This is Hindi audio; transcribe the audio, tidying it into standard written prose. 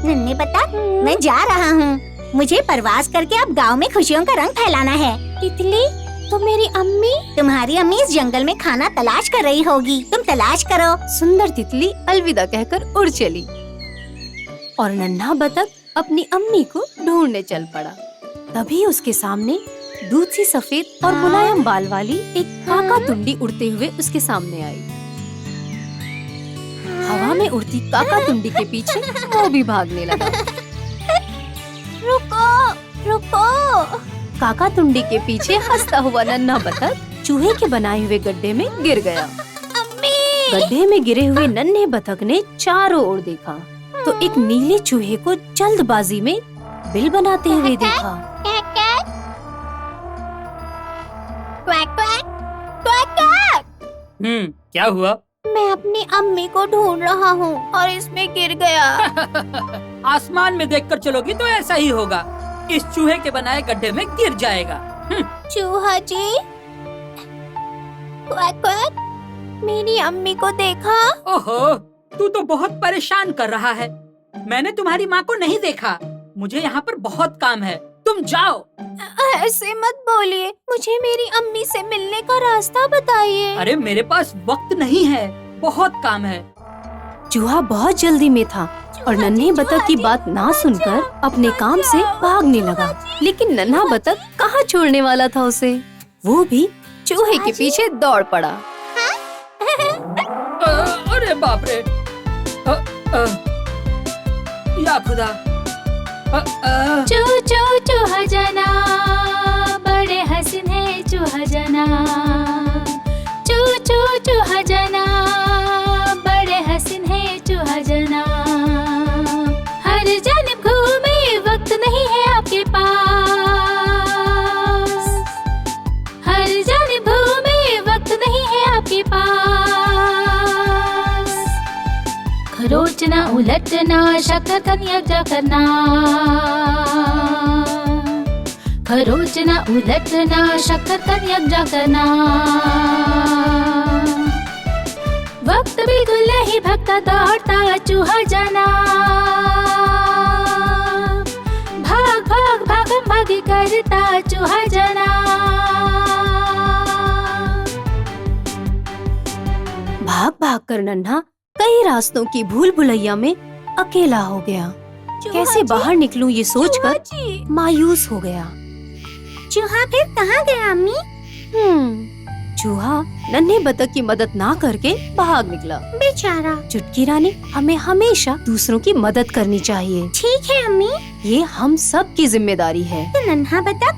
नन्हे बतख, मैं जा रहा हूँ। मुझे परवास करके अब गांव में खुशियों का रंग फैलाना है। तितली, तो मेरी अम्मी? तुम्हारी अम्मी इस जंगल में खाना तलाश कर रही होगी, तुम तलाश करो। सुंदर तितली अलविदा कहकर उड़ चली और नन्हा बतख अपनी अम्मी को ढूंढने चल पड़ा। तभी उसके सामने दूध सी सफेद और मुलायम बाल वाली एक काका तुंडी उड़ते हुए उसके सामने आई। हवा में उड़ती काका तुंडी के पीछे वो भी भागने लगा। रुको, रुको। काका तुंडी के पीछे हंसता हुआ नन्हा बतख चूहे के बनाए हुए गड्ढे में गिर गया। अम्मी! गड्ढे में गिरे हुए नन्हे बतख ने चारों ओर देखा तो एक नीले चूहे को जल्दबाजी में बिल बनाते हुए देखा। Quack quack, quack quack. क्या हुआ? मैं अपनी अम्मी को ढूंढ रहा हूँ और इसमें गिर गया। आसमान में देखकर चलोगी तो ऐसा ही होगा, इस चूहे के बनाए गड्ढे में गिर जाएगा। चूहा जी, क्वैक क्वैक, मेरी अम्मी को देखा? ओहो, तू तो बहुत परेशान कर रहा है। मैंने तुम्हारी माँ को नहीं देखा, मुझे यहाँ पर बहुत काम है, तुम जाओ। ऐसे मत बोलिए, मुझे मेरी अम्मी से मिलने का रास्ता बताइए। अरे मेरे पास वक्त नहीं है, बहुत काम है। चूहा बहुत जल्दी में था और नन्हे बतख की बात ना सुनकर अपने काम से भागने लगा। लेकिन नन्हा बतख कहाँ छोड़ने वाला था उसे, वो भी चूहे के पीछे दौड़ पड़ा। अरे बाप रे, या खुदा। चू चू चूहा जना, बड़े हसीन है चूहा जना। चू चू चूहा जना, बड़े हसीन है चूहा जना। हर जानिब घूमे, वक्त नहीं है आपके पास। हर जानिब घूमे, वक्त नहीं है आपके पास। खरोचना उलटना, शक्कर कन्या करना। खरोचना उलटना, शक्कर कन्या करना। वक्त बिल्कुल नहीं भगता, दौड़ता चूहा जाना। भाग भाग भागम भागी करता चूहा जाना। भाग भाग कर नन्हा कई रास्तों की भूल भुलैया में अकेला हो गया। कैसे बाहर निकलूं ये सोचकर मायूस हो गया। चूहा फिर कहाँ गया अम्मी? चूहा नन्हे बतख की मदद ना करके भाग निकला। बेचारा। चुटकी रानी, हमें हमेशा दूसरों की मदद करनी चाहिए। ठीक है अम्मी। ये हम सब की जिम्मेदारी है। तो नन्हा बतख